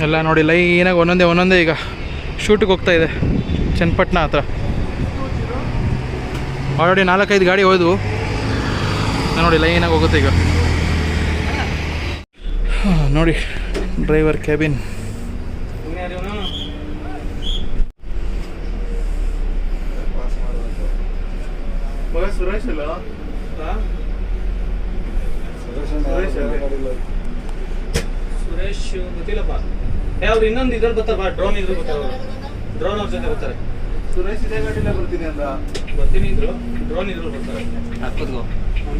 ಎಲ್ಲ ನೋಡಿ ಲೈನಾಗಿ ಒಂದೊಂದೇ ಈಗ ಶೂಟಿಗೆ ಹೋಗ್ತಾ ಇದೆ ಚನ್ನಪಟ್ಟಣ ಹತ್ರ. ಆಲ್ರೆಡಿ 4-5 ಗಾಡಿ ಹೋದ್ವು ನೋಡಿ, ಲೈನಾಗಿ ಹೋಗುತ್ತೆ ಈಗ. ನೋಡಿ ಡ್ರೈವರ್ ಕ್ಯಾಬಿನ್. ಸುರೇಶ್ ಅಲ್ಲ ಸುರೇಶ್ ಗೊತ್ತಿಲ್ಲಪ್ಪ. ಯಾವ್ದು ಇನ್ನೊಂದು ಇದ್ರಲ್ಲಿ ಬರ್ತಾರ, ಡ್ರೋನ್ ಇದ್ರು ಬರ್ತಾರೆ, ಡ್ರೋನ್ ಅವ್ರ ಜೊತೆ ಬರ್ತಾರೆ. ಸುರೇಶ್ ಇದೇ ಗಾಡಿಲ್ಲ ಬರ್ತೀನಿ ಅಂದ, ಬರ್ತೀನಿ ಇದ್ರು, ಡ್ರೋನ್ ಇದ್ರು ಬರ್ತಾರೆ. ಹಾಕೋದು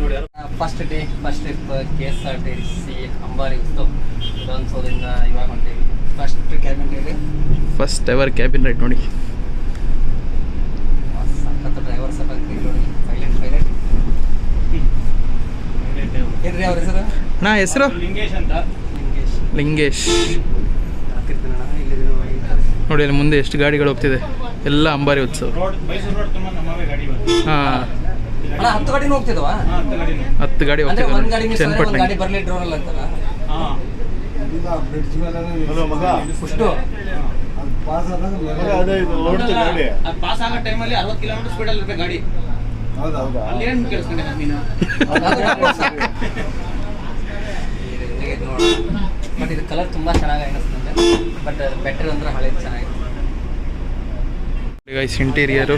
ನೋಡಿ ಯಾರು ಫಸ್ಟ್ ಟ್ರಿಪ್ Ksrtc ಅಂಬಾರಿ ಉತ್ಸವ್ ವಿಧಾನಸೌಧದಿಂದ ಇವಾಗ ಹೊಂಟೀವಿ. First cabin ride, first ever cabin ride ನೋಡಿ. ಸಖತ್ ಡ್ರೈವರ್ ಸರ್ ಆಗ್ತೀವಿ ನೋಡಿ, ಪೈಲಟ್ ಏನ್ರಿ ಅವ್ರ ಹೆಸರು? ನಾ ಹೆಸರು ಲಿಂಗೇಶ್ ಅಂತ. ಲಿಂಗೇಶ್ ನೋಡಿ, ಅಲ್ಲಿ ಮುಂದೆ ಎಷ್ಟು ಗಾಡಿಗಳು ಹೋಗ್ತಿದೆ, ಎಲ್ಲ ಅಂಬಾರಿ ಉತ್ಸವ. ಮೈಸೂರು ರೋಡ್ ತುಂಬ ನಮ್ಮವೇ ಗಾಡಿ ಬಂತು. ಹಾಂ 10 ಗಾಡಿನೂ ಹೋಗ್ತಿದ್ವಾ? 10 ಗಾಡಿ ಅಂದ್ರೆ ಒಂದು ಗಾಡಿ ಮಿಸ್ ಚನ್ನಪಟ್ಟಣ. ಒಂದು ಗಾಡಿ ಬರಲಿ ಡ್ರೋನ್ ಅಲ್ಲ ಅಂತಲ್ಲ. ಹಾಂ ಬ್ರಿಡ್ಜ್ ಮೇಲೆ ಅಷ್ಟು ಪಾಸ್ ಆಗೋ ಟೈಮಲ್ಲಿ 60 ಕಿಲೋಮೀಟರ್ ಸ್ಪೀಡಲ್ಲಿ ಇರಬೇಕು ಗಾಡಿ. ಹೌದಾ? ಅಲ್ಲೇನು ಕೇಳಿಸ್ಕೊಂಡೆ ನೀನು? ಬಟ್ ಇದು ಕಲರ್ ತುಂಬ ಚೆನ್ನಾಗಿ ಅನಿಸ್ತದೆ. ಬಟ್ ಬೆಟರ್ ಅಂದ್ರೆ ಹಳೇದು ಚೆನ್ನಾಗಿದೆ. ಗೈಸ್ ಇಂಟೀರಿಯರು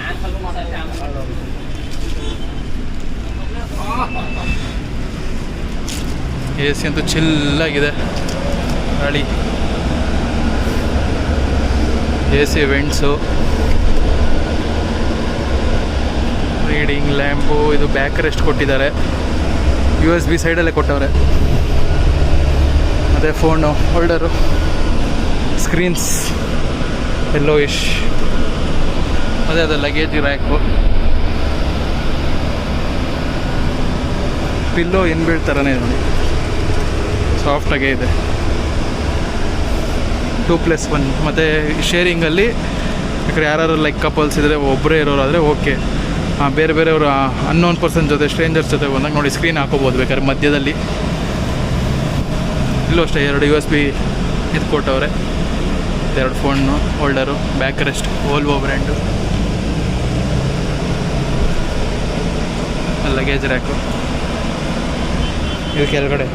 ಎ ಸಿ ಅಂತೂ ಚಿಲ್ಲಾಗಿದೆ. ಗಾಡಿ A C vents, reading lamp, ಇದು ಬ್ಯಾಕ್ ರೆಸ್ಟ್ ಕೊಟ್ಟಿದ್ದಾರೆ, USB ಸೈಡಲ್ಲೇ ಕೊಟ್ಟವ್ರೆ. ಮತ್ತು ಫೋನು ಹೋಲ್ಡರು, ಸ್ಕ್ರೀನ್ಸ್ ಯೆಲ್ಲೋಯಿಶ್, ಅದೇ ಅದು ಲಗೇಜ್ ರ್ಯಾಕು, ಪಿಲ್ಲೋ ಇನ್ಬಿಲ್ಟ್ ಥರನೇ ನೋಡಿ, ಸಾಫ್ಟಾಗೇ ಇದೆ. 2+1 ಮತ್ತು ಶೇರಿಂಗಲ್ಲಿ ಯಾಕಂದರೆ ಯಾರು ಲೈಕ್ ಕಪಲ್ಸ್ ಇದ್ದರೆ ಒಬ್ಬರೇ ಇರೋರಾದರೆ ಓಕೆ. ಬೇರೆ ಬೇರೆಯವರು ಅನ್ನೋನ್ ಪರ್ಸನ್ ಜೊತೆ ಸ್ಟ್ರೇಂಜರ್ಸ್ ಜೊತೆ ಬಂದಾಗ ನೋಡಿ ಸ್ಕ್ರೀನ್ ಹಾಕೋಬೋದು ಬೇಕಾದ್ರೆ ಮಧ್ಯದಲ್ಲಿ. ಇಲ್ಲೂ ಅಷ್ಟೇ 2 USB ಇದು ಕೊಟ್ಟವ್ರೆ, 2 phone holder, back rest, Volvo brand, luggage rack. ಇದು ಕೆಳಗಡೆ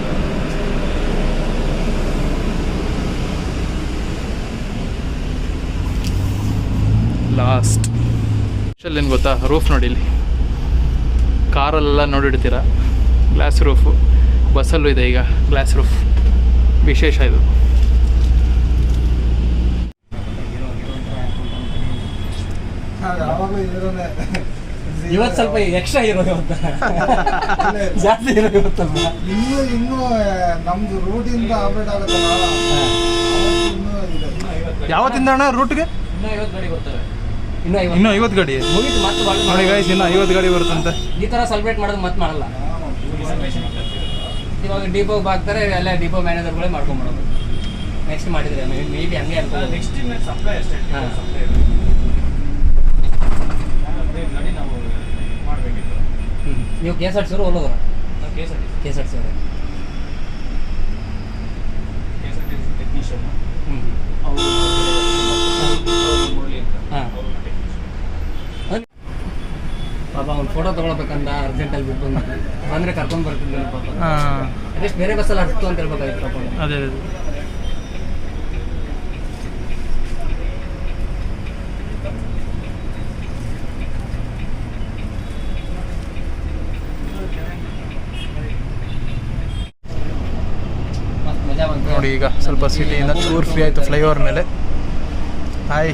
ಲಾಸ್ಟ್ ಏನು ಗೊತ್ತಾ, ರೂಫ್ ನೋಡಿ, ಇಲ್ಲಿ ಕಾರಲ್ಲೆಲ್ಲ ನೋಡಿಡ್ತೀರ ಗ್ಲಾಸ್ ರೂಫು, ಬಸ್ಸಲ್ಲೂ ಇದೆ ಈಗ ಗ್ಲಾಸ್ ರೂಫ್, ವಿಶೇಷ ಇದು. ಇವತ್ತು ಸ್ವಲ್ಪ ಎಕ್ಸ್ಟ್ರಾ ಇರೋದು ಜಾಸ್ತಿ ಇರೋದು ಇವತ್ತಲ್ಲ. ಇನ್ನೂ ನಮ್ದು ರೂಟಿಂದ ಅಪ್ಡೇಟ್ ಆಗುತ್ತಲ್ಲ. ಯಾವತ್ತಿಂದ ಅಣ್ಣ ರೂಟ್ಗೆ? ಇನ್ನೂ 50 ಗಾಡಿ ಬರ್ತವೆ. ಇನ್ನೂ 50 ಗಾಡಿ ಮುಗಿತು ಮತ್ತೆ ನೋಡಿ ಗೈಸ್, ಇನ್ನೂ 50 ಗಾಡಿ ಬರುತ್ತಂತೆ. ಈ ಥರ ಸೆಲೆಬ್ರೇಟ್ ಮಾಡೋದು ಮತ್ತೆ ಮಾಡಲ್ಲ. ಇವಾಗ ಡಿಪೋಗೆ ಹಾಕ್ತಾರೆ, ಎಲ್ಲ ಡಿಪೋ ಮ್ಯಾನೇಜರ್ಗಳೇ ಮಾಡ್ಕೊಂಡ್ಬಿಡೋದು. ನೆಕ್ಸ್ಟ್ ಮಾಡಿದ್ರೆ ಮೇ ಬಿ ಹಂಗೆ ಅನ್ಕೋಬೋದು. ನೆಕ್ಸ್ಟ್ ಸಪ್ಲೈ ಅಷ್ಟೇ. ಹಾಂ ನಾವು ಮಾಡಬೇಕಿತ್ತು. ನೀವು Ksrtc ಅವರು ಹೋಗೋರು? Ksrtc ಅವರೇ. ಟೆಕ್ನಿಷಿಯನ್ ಅವರು ಹಾಂ. ಪಾಪ ಅವ್ನು ಫೋಟೋ ತೊಗೊಳ್ಬೇಕಂದ ಅರ್ಜೆಂಟಲ್ಲಿ ಬಿಟ್ಟು ಬಂದರೆ ಕರ್ಕೊಂಡು ಬರ್ತಿದ್ದೆ ಪಾಪ. ಅಟ್ಲೀಸ್ಟ್ ಬೇರೆ ಬಸ್ಸಲ್ಲಿ ಹತ್ತು ಅಂತ ಹೇಳ್ಬೇಕಾಗಿತ್ತು ಪಾಪ. ಅದೇ ನೋಡಿ, ಈಗ ಸ್ವಲ್ಪ ಸಿಟಿಯಿಂದ ಚೂರು ಫ್ರೀ ಆಯಿತು ಫ್ಲೈಓವರ್ ಮೇಲೆ. ಹಾಯ್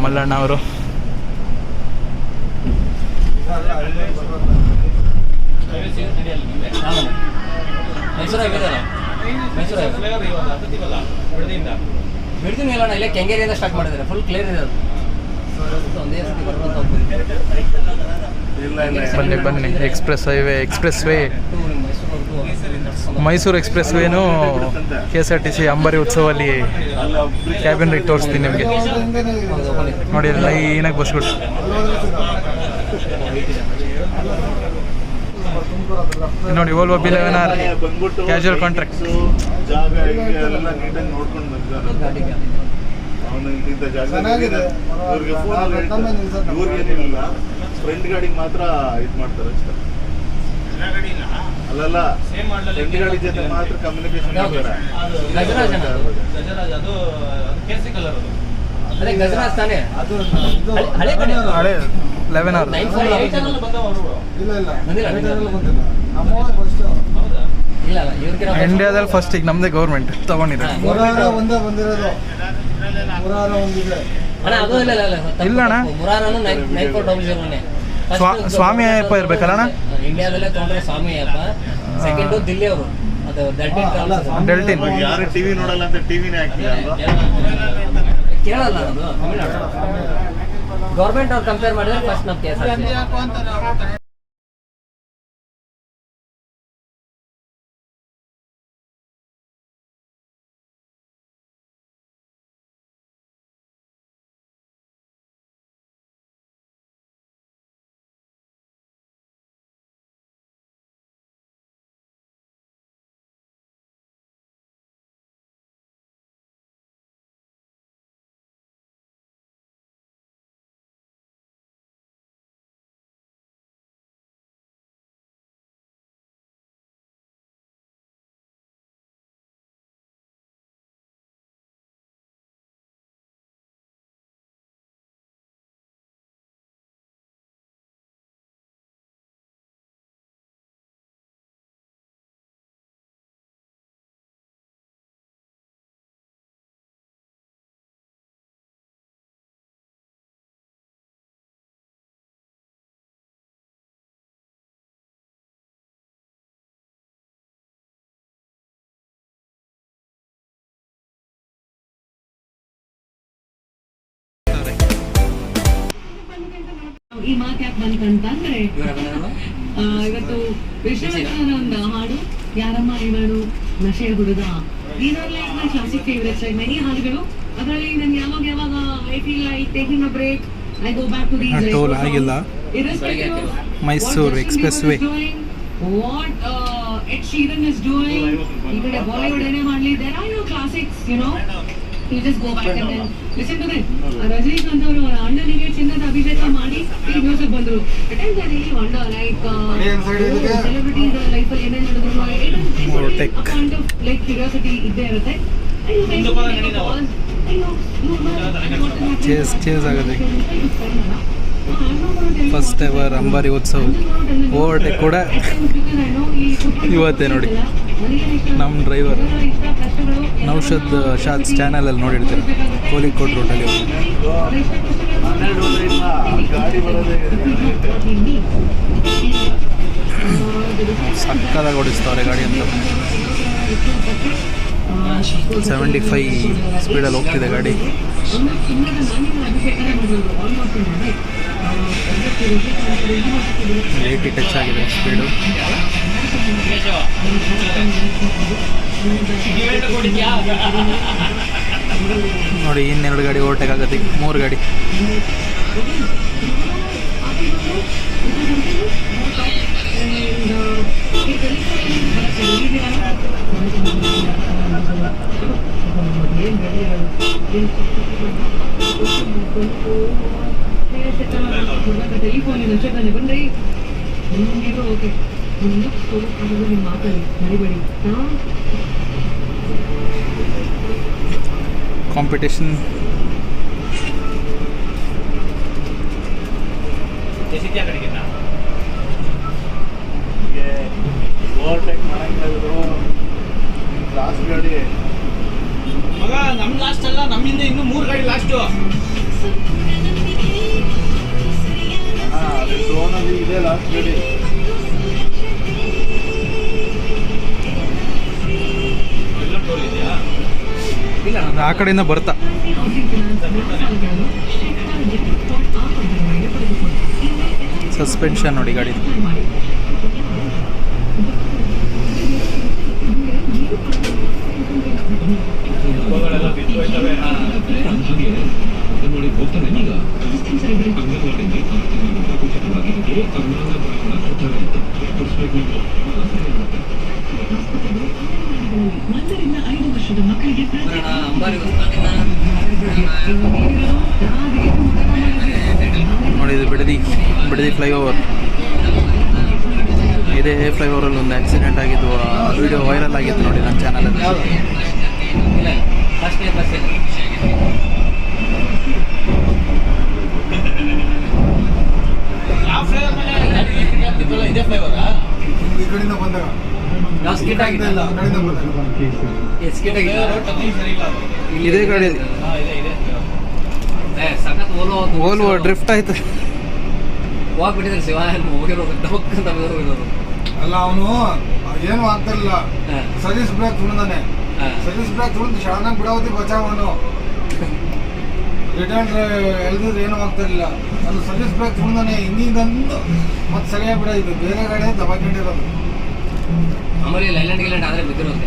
ಮಲ್ಲಣ್ಣ ಅವರು. ಬಿಡ್ತೀನಿ ಇಲ್ಲ, ಇಲ್ಲೇ ಕೆಂಗೇರಿಯಿಂದ ಸ್ಟಾರ್ಟ್ ಮಾಡಿದ್ದಾರೆ. ಫುಲ್ ಕ್ಲಿಯರ್ ಇದೆ ಅದು. ಒಂದೇ ಸತಿ ಬರುವಂತ ಬನ್ನಿ ಎಕ್ಸ್ಪ್ರೆಸ್ವೇ ಮೈಸೂರು ಎಕ್ಸ್ಪ್ರೆಸ್ವೇನು Ksrtc ಅಂಬಾರಿ ಉತ್ಸವಲ್ಲಿ ಕ್ಯಾಬಿನ್ ರೈಡ್ ತೋರಿಸ್ತೀನಿ ನಿಮಗೆ. ನೋಡಿ ಲೈನಾಗಿ ಬಸ್ಗಳು. ನೋಡಿ Volvo B11R ಬಂದ್ಬಿಟ್ಟು ಕ್ಯಾಶುವಲ್ ಕಾಂಟ್ರಾಕ್ಟ್. ಜಾಗ ಎಲ್ಲ ನೀಟಾಗಿ ನೋಡ್ಕೊಂಡು ಬಂದಿದ್ದಾರೆ. ಅವನು ಇಂಥ ಜಾಗದಲ್ಲಿ ಇವ್ರಿಗೆ ಫೋನ್ ಇವ್ರಿಗೇನಿಲ್ಲ, ಫ್ರೆಂಡ್ ಗಾಡಿಗೆ ಮಾತ್ರ ಇದು ಮಾಡ್ತಾರೆ ಅಷ್ಟೇ. ಅಲ್ಲಲ್ಲ, ಫ್ರೆಂಡ್ ಗಾಡಿ ಜೊತೆ ಮಾತ್ರ ಕಮ್ಯುನಿಕೇಶನ್ ಮಾಡ್ತಾರೆ. ಗಜರಾಜ್ ಅದು ಕೇಸರಿ ಕಲರ್ ಅದು. ಅದೇ ಗಜರಾಜ್ ತಾನೇ ಅದು. ಹಳೆ ಗಾಡಿ ಹಳೆ 11R. ಇಂಡಿಯಾದಲ್ಲಿ ಫಸ್ಟ್ ಈಗ ನಮ್ದೇ ಗೌರ್ಮೆಂಟ್ ತಗೊಂಡಿದೆ. ಇಲ್ಲ ಅಣ್ಣ, ಸ್ವಾಮಿ ಅಯ್ಯಪ್ಪ ಇರ್ಬೇಕಲ್ಲ ಅಣ್ಣ. ಇಂಡಿಯಾದಲ್ಲೇ ತೊಗೊಂಡ್ರೆ ಸ್ವಾಮಿ ಅಯ್ಯಪ್ಪ. ಸೆಕೆಂಡ್ ದಿಲ್ಲಿ ಅವರು, ಅದು ಡೆಲ್ಟಿನ್. ಯಾರು ಟಿವಿ ನೋಡಲ್ಲ ಅಂತ ಟಿವಿನೇ ಹಾಕಿಲ್ಲ ಅಲ್ವಾ? ಕೇಳಲ್ಲ ಅದು ತಮಿಳ್ನಾಡು ಗೌರ್ಮೆಂಟ್ ಅವ್ರು ಕಂಪೇರ್ ಮಾಡಿದ್ರೆ ಫಸ್ಟ್ ನಮ್ಮ KSRTC. ಈ ಮಾತು ಯಾಕೆ ಬಂತಂತಂದ್ರೆ ಇವತ್ತು ವಿಶ್ವನಾಥನ ಒಂದು ಹಾಡು ಯಾರಮ್ಮ ಇವಳು ನಶೆಯ ಹುಡುಗ, ಇದರಲ್ಲಿ ಮೈ ಕ್ಲಾಸಿಕ್ ಫೇವರೇಟ್ಸ್ ಮೆನಿ ಹಾಡುಗಳು. ಅದರಲ್ಲಿ ನನ್ಗೆ ಯಾವಾಗ I feel like taking a break, I go back to these toll ಆಗಿಲ್ಲ. Mysuru expressway what Ksrtc is doing. ಈ ಕಡೆ ಬಾಲಿವುಡ್ ಏನೇ ಮಾಡಲಿ, there are no classics, you know. You just go back and then listen to them. Rajinikanth ಅವರು ಅವರ ಅಣ್ಣನಿಗೆ ಚಿನ್ನದ ಅಭಿಷೇಕ ಮಾಡಿ ಈ ಮ್ಯೂಸಿಕ್ ಬಂದರು. At times I really wonder, like celebrities life ಅಲ್ಲಿ ಏನೇನು ನಡೆದ್ರು, kind of like curiosity ಇದ್ದೇ ಇರುತ್ತೆ. ಚೇಸ್ ಆಗುತ್ತೆ. ಫಸ್ಟ್ ಎವರ್ ಅಂಬಾರಿ ಉತ್ಸವ ಓವರ್ಟೇಕ್ ಕೂಡ ಇವತ್ತೇ ನೋಡಿ. ನಮ್ಮ ಡ್ರೈವರ್ ನೌಷದ್ ಶಾಡ್'z ಚಾನಲಲ್ಲಿ ನೋಡಿರ್ತೀರ, ಕೋಳಿಕೋಡ್ ರೋಡಲ್ಲಿ ಸಕ್ಕದಾಗಿ ಓಡಿಸ್ತವ್ರೆ ಗಾಡಿ ಅಂತ. 75 ಸ್ಪೀಡಲ್ಲಿ ಹೋಗ್ತಿದೆ ಗಾಡಿ. ಏಯ್ಟಿ ಟಚ್ ಆಗಿದೆ ಸ್ಪೀಡು. ನೋಡಿ, ಇನ್ನೆರಡು ಗಾಡಿ ಓವರ್ಟೇಕ್ ಆಗುತ್ತೆ, 3 ಗಾಡಿ. ಟೆಲಿಫೋನ್ ಬಂದ್ರಿ ಓಕೆ ಮುಂದೆ ಮಾತಾಡಿ ಮರಿಬೇಡಿ. ಕಾಂಪಿಟೇಷನ್ ಓವರ್ಟೇಕ್ ಮಾಡಂಗಿದ್ರು ಲಾಸ್ಟ್ ಗಾಡಿ ಮಗ, ನಮ್ಮ ಲಾಸ್ಟ್ ಅಲ್ಲ, ನಮ್ಮಿಂದ ಇನ್ನೂ 3 ಗಾಡಿ ಲಾಸ್ಟು. ಅದೇ ಡ್ರೋನಲ್ಲಿ ಇದೆ ಲಾಸ್ಟ್ ಗಾಡಿ. ಆ ಕಡೆಯಿಂದ ಬರ್ತಾ ಸಸ್ಪೆನ್ಷನ್ ನೋಡಿ ಗಾಡಿ. ನೋಡಿ ಹೋಗ್ತಾನೆ ಈಗ ಅಂಗನವಾಡಿಯಲ್ಲಿ ಆರ್ಥಿಕ ಉಚಿತವಾಗಿದ್ದು ಅನುದಾನ ಪ್ರಮಾಣ ಕೊಡ್ತಾರೆ ಅಂತ 5 ವರ್ಷದ ಮಕ್ಕಳಿಗೆ ಅಂಬಾರಿ ನೋಡಿ ಇದು ಬಿಡದಿ ಫ್ಲೈಓವರ್. ಇದೇ ಫ್ಲೈಓವರಲ್ಲಿ ಒಂದು ಆಕ್ಸಿಡೆಂಟ್ ಆಗಿದ್ದು, ವಿಡಿಯೋ ವೈರಲ್ ಆಗಿತ್ತು ನೋಡಿ ನನ್ನ ಚಾನಲಲ್ಲಿ. ಫಸ್ಟ್ನೇ ಬಸ್ ಇದೇ ಫ್ಲೈವರಾ? ಈ ಕಡೆಯಿಂದ ಬಂದಾಗ ಯಾವ ಸ್ಕಿಟ್ ಆಗಿದೆ? ಇಲ್ಲ, ಆ ಕಡೆಯಿಂದ ಬಂದಾಗ ಸ್ಕಿಟ್ ಆಗಿದೆ. ಇದೇ ಗಾಡಿ ಸಖತ್ ಓಲ್ವೋ ಡ್ರಿಫ್ಟ್ ಆಯ್ತು. ಹೋಗ್ಬಿಟ್ಟಿದ್ರೆ ಶಿವ ಹೋಗಿರೋದು ಡಬ್ಬಕ್ಕಂತ ಹೋಗಿರೋದು. ಅಲ್ಲ ಅವನು ಏನು ಆಗ್ತಿರ್ಲಿಲ್ಲ, ಸರ್ವಿಸ್ ಬ್ರೇಕ್ ತುಳಿದಾನೆ. ಸರ್ವಿಸ್ ಬ್ರೇಕ್ ತುಳಿದು ಶಾಣಾಗಿ ಬಿಡೋದಿ ಬಚಾವ್ ಅವನು. ರಿಟರ್ನ್ ಎಲ್ದಿದ್ರೆ ಏನೂ ಆಗ್ತಿರ್ಲಿಲ್ಲ. ಅದು ಸರ್ವಿಸ್ ಬ್ರೇಕ್ ತುಳಿದಾನೆ ಹಿಂದಿಂದಂದು ಮತ್ತೆ ಸರಿಯಾಗಿ ಬಿಡೋದು. ಬೇರೆ ಗಾಡಿ ದಬಾಕೊಂಡಿರೋದು. ಆಮೇಲೆ ಲೈಲ್ಯಾಂಡ್ ಗಿಲ್ಯಾಂಡ್ ಆದರೆ ಬಿದ್ದಿರೋದು.